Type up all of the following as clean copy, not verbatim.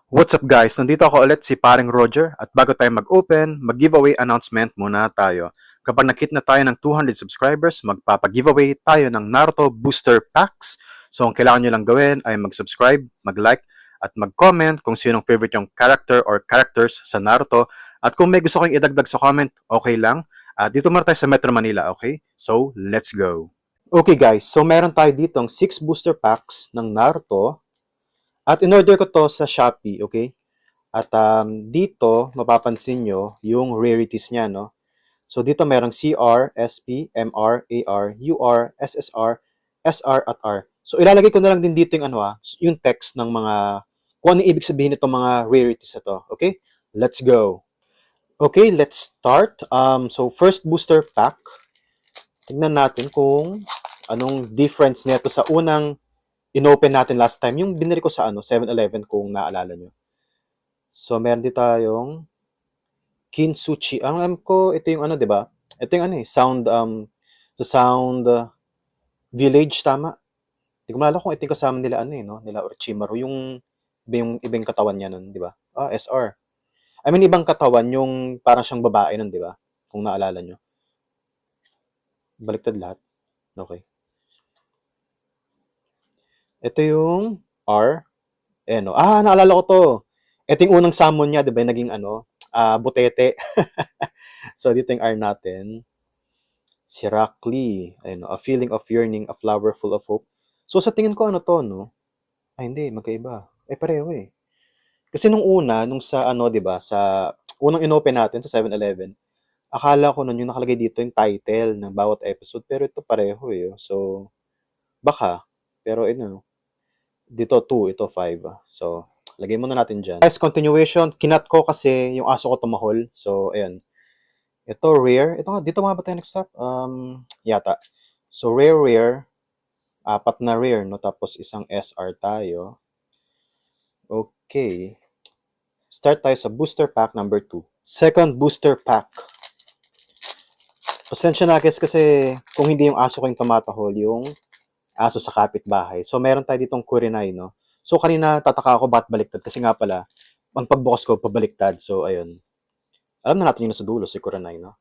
What's up guys? Nandito ako ulit si paring Roger at bago tayo mag-open, mag-giveaway announcement muna tayo. Kapag nakit na tayo ng 200 subscribers, magpapag-giveaway tayo ng Naruto Booster Packs. So ang kailangan nyo lang gawin ay mag-subscribe, mag-like, at mag-comment kung sinong favorite yung character or characters sa Naruto. At kung may gusto kayong idagdag sa comment, okay lang. At dito muna tayo sa Metro Manila, okay? So, let's go! Okay guys, so meron tayo ditong 6 booster packs ng Naruto. At in-order ko to sa Shopee, okay? At dito, mapapansin nyo yung rarities niya, no? So dito merong CR, SP, MR, AR, UR, SSR, SR, at R. So ilalagay ko na lang din dito yung yung text ng mga kung ano ibig sabihin itong mga rarities na to. Okay? Let's go. Okay, let's start. So first booster pack. Tignan natin kung anong difference nito sa unang inopen natin last time. Yung binili ko sa 7-Eleven kung naalala nyo. So meron din tayong Kintsuchi. Ang alam ko, ito yung 'di ba? Ito yung Sound, sa Sound Village, tama? Hindi ko maalala kung ito yung kasama nila, no? Nila Orochimaru. Yung ibang katawan niya nun, di ba? SR. I mean, ibang katawan, yung parang siyang babae nun, di ba? Kung naalala nyo. Baliktad lahat. Okay. Ito yung R. No. Naalala ko to. Ito yung unang summon niya, di ba? Naging butete. So, dito yung R natin. Si Rock Lee. Ayun, a feeling of yearning, a flower full of hope. So, sa tingin ko, to, no? Hindi, magkaiba. Pareho eh. Kasi nung una, nung sa di ba, sa unang inopen natin sa 7-Eleven, akala ko nun yung nakalagay dito yung title ng bawat episode, pero ito pareho eh. So, baka. Pero dito 2, ito 5. So, lagay muna natin dyan. Guys, continuation. Kinat ko kasi yung aso ko tumahol. So, ayan. Ito, rare. Ito nga, dito mga ba tayo nag-stop? Yata. So, rare. Apat na rare, no? Tapos isang SR tayo. Okay. Start tayo sa booster pack number 2. Second booster pack. Pasensya na guys kasi kung hindi yung aso ko yung tumatahol, yung aso sa kapitbahay. So meron tayo ditong Kurenai, no? So kanina tataka ako bakit baliktad kasi nga pala, ang pagbukas ko pabaliktad. So ayun. Alam na natin yung nasa dulo, si Kurenai, no?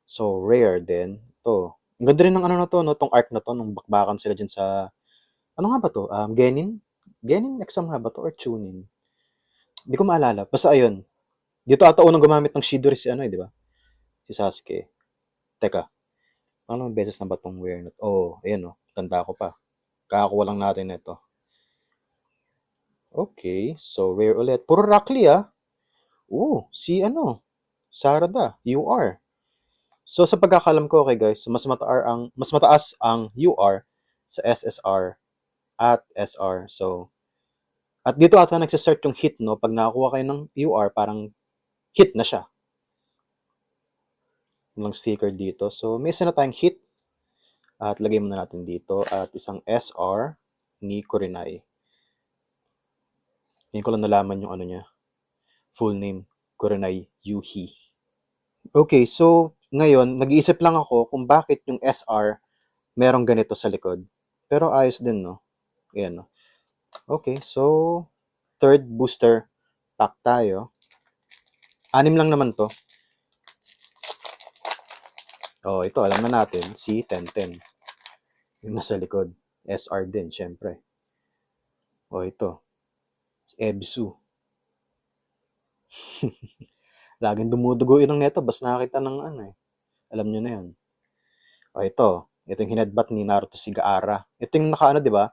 So rare din. To. Ang ganda rin ng na to, no? Tong arc na to, nung bakbakan sila dyan sa, ano nga ba to? Genin? Genin exam nga ba to? Or Chunin? Hindi ko maalala. Basta ayun. Dito ata unang gumamit ng Shidori si di ba? Si Sasuke. Teka, anong beses na ba itong wear na ayan tanda ko pa. Kakakuha lang natin ito. Okay, so rare ulit. Puro Rockly si Sarada, UR. So sa pagkakalam ko, okay guys, mas mataas ang UR sa SSR at SR. So, at dito ata nagsasert yung hit, no? Pag nakakuha kayo ng UR, parang hit na siya. Walang sticker dito. So, may isa na tayong hit. At lagay muna natin dito. At isang SR ni Kurenai. Ngayon ko lang nalaman yung niya. Full name. Kurenai Yuhi. Okay, so ngayon, nag-iisip lang ako kung bakit yung SR merong ganito sa likod. Pero ayos din, no? Ayan, no? Okay, so third booster pack tayo. 6 lang naman to. Ito, alam na natin. Si 1010. Yung nasa likod. SR din, syempre. Ito. Si Ebsu. Laging dumudugo ng neto. Basta nakakita ng Alam nyo na yun. Ito. Ito yung hinadbat ni Naruto si Gaara. Ito yung di ba?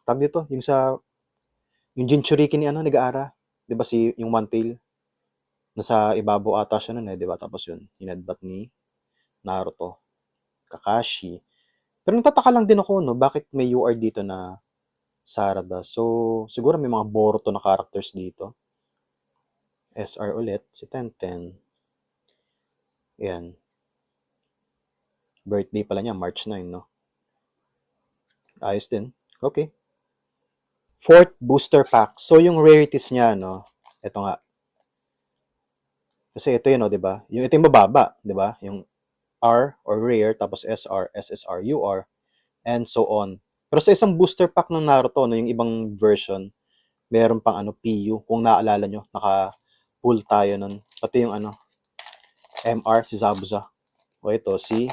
Tag dito. Yung Jinchuriki ni ni Gaara. Di ba yung One Tail? Nasa ibabaw ata siya nun di ba? Tapos yun, hinadbat ni Naruto. Kakashi. Pero natataka lang din ako, no? Bakit may UR dito na Sarada? So, siguro may mga Boruto na characters dito. SR ulit, si Tenten. Ayan. Birthday pala niya, March 9, no? Ayos din. Okay. Fourth booster pack. So, yung rarities niya, no? Ito nga. Kasi ito yun, di ba? Ito yung mababa, di ba? Yung R or rare, tapos SR, SSR, UR, and so on. Pero sa isang booster pack ng Naruto, no, yung ibang version, Meron pang PU. Kung naalala nyo, naka-pull tayo nun. Pati yung MR, si Zabuza. O ito, si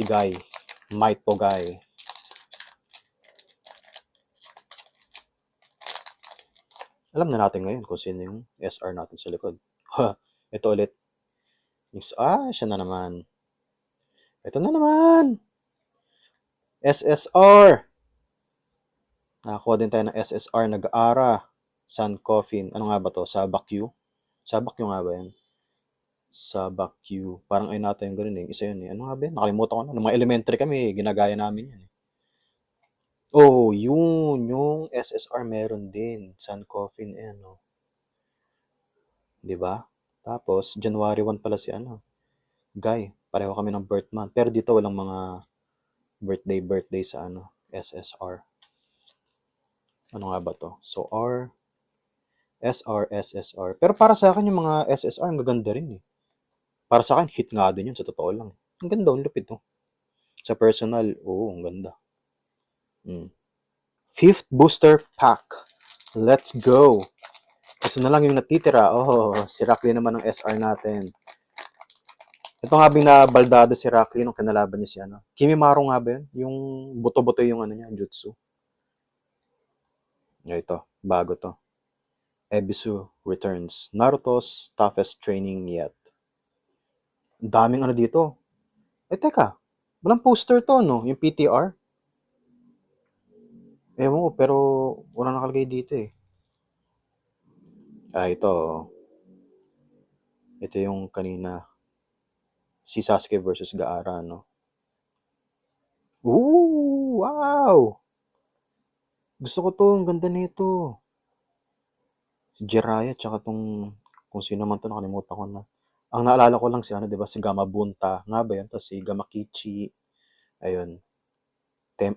Guy. Maito Guy. Alam na natin ngayon kung sino yung SR natin sa likod. Ito ulit. Siya na naman. Ito na naman! SSR! Nakakuha din tayo ng SSR, nag-aara. Sun Coffin. Ano nga ba to? Sabakyu? Sabakyu nga ba yan? Sabakyu. Parang ay natin yung ganun eh. Isa yun eh. Ano nga ba yan? Nakalimutan ko na. Nung mga elementary kami, ginagaya namin yan eh. Oh, yun. Yung SSR meron din. Sun Coffin eh, ano. Diba? Tapos, January 1 pala si Guy. Pareho kami ng birth month. Pero dito walang mga birthday sa SSR. Ano nga ba to? So, SSR. Pero para sa akin, yung mga SSR, maganda rin eh. Para sa akin, hit nga din yun, sa totoo lang. Ang ganda, ang lupit to. Sa personal, ang ganda. 5th booster pack. Let's go. Kasi na lang yung natitira. Si Rackley naman ng SR natin. Ito nga bing nabaldado si Rackley nung kinalaban niya si Kimimaro nga ba yun? Yung buto-buto yung niya, jutsu. Ito, bago to. Ebisu returns. Naruto's toughest training yet. Ang daming dito. Teka. Walang poster to, no? Yung PTR. Ewan ko, pero walang nakalagay dito eh. Ito. Ito yung kanina. Si Sasuke versus Gaara, no? Ooh! Wow! Gusto ko to. Ang ganda nito. Si Jiraiya, tsaka tong kung sino man to, nakalimutan ko na. Ang naalala ko lang si di ba? Si Gamabunta. Nga ba yun? Tapos si Gamakichi. Ayun.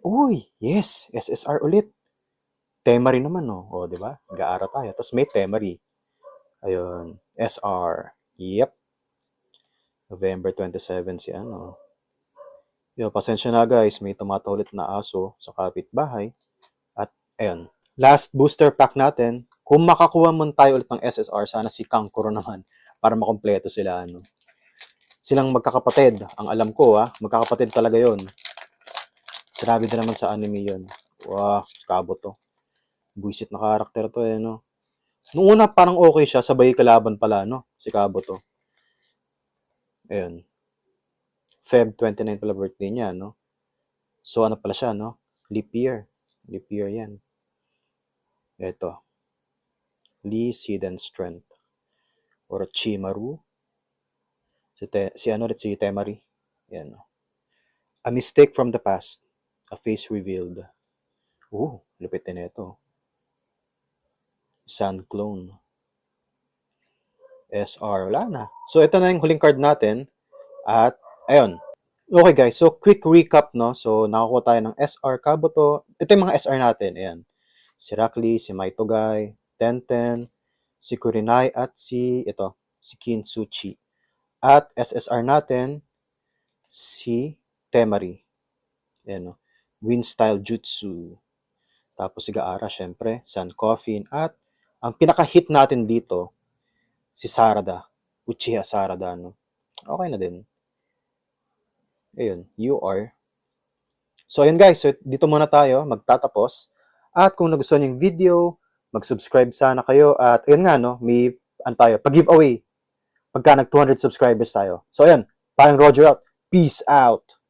Uy! Yes! SSR ulit. Temari naman, no? Di ba? Gaara tayo. Tapos may Temari. Ayun. SR. Yep. November 27 si Yo, pasensya na guys. May tumatawlit na aso sa kapitbahay. At, ayun. Last booster pack natin. Kung makakuha man tayo ulit ng SSR, sana si Kankuro naman para makompleto sila, Silang magkakapatid. Ang alam ko, magkakapatid talaga yon. Sinabi din naman sa anime yon. Wow, kabot to. Buisit na karakter to no? Noong una parang okay siya, sabay kalaban pala, si Kabuto. Ayun. Feb 29 pala birthday niya, So pala siya, Leap year. Leap year yan. Ito. Lee's Hidden Strength. Orochimaru. Si Temari. Yan, A mistake from the past. A face revealed. Lupit din ito. Sand Clone. SR. Wala na. So, ito na yung huling card natin. At, ayun. Okay guys, so quick recap, So, nakakuha tayo ng SR Kabuto. Ito yung mga SR natin. Ayan. Si Rackley, si Maitogai, Tenten, si Kurinai, at si Kintsuchi. At SSR natin, si Temari. Ayan, Wind Style Jutsu. Tapos si Gaara, syempre, Sun Coffin. At ang pinaka-hit natin dito, si Sarada. Uchiha Sarada, Okay na din. Ayun, UR. So, ayun guys. So, dito muna tayo magtatapos. At kung nagustuhan yung video, mag-subscribe sana kayo. At ayun nga, may pag-giveaway. Pagka nag 200 subscribers tayo. So, ayun. Parang Roger out. Peace out.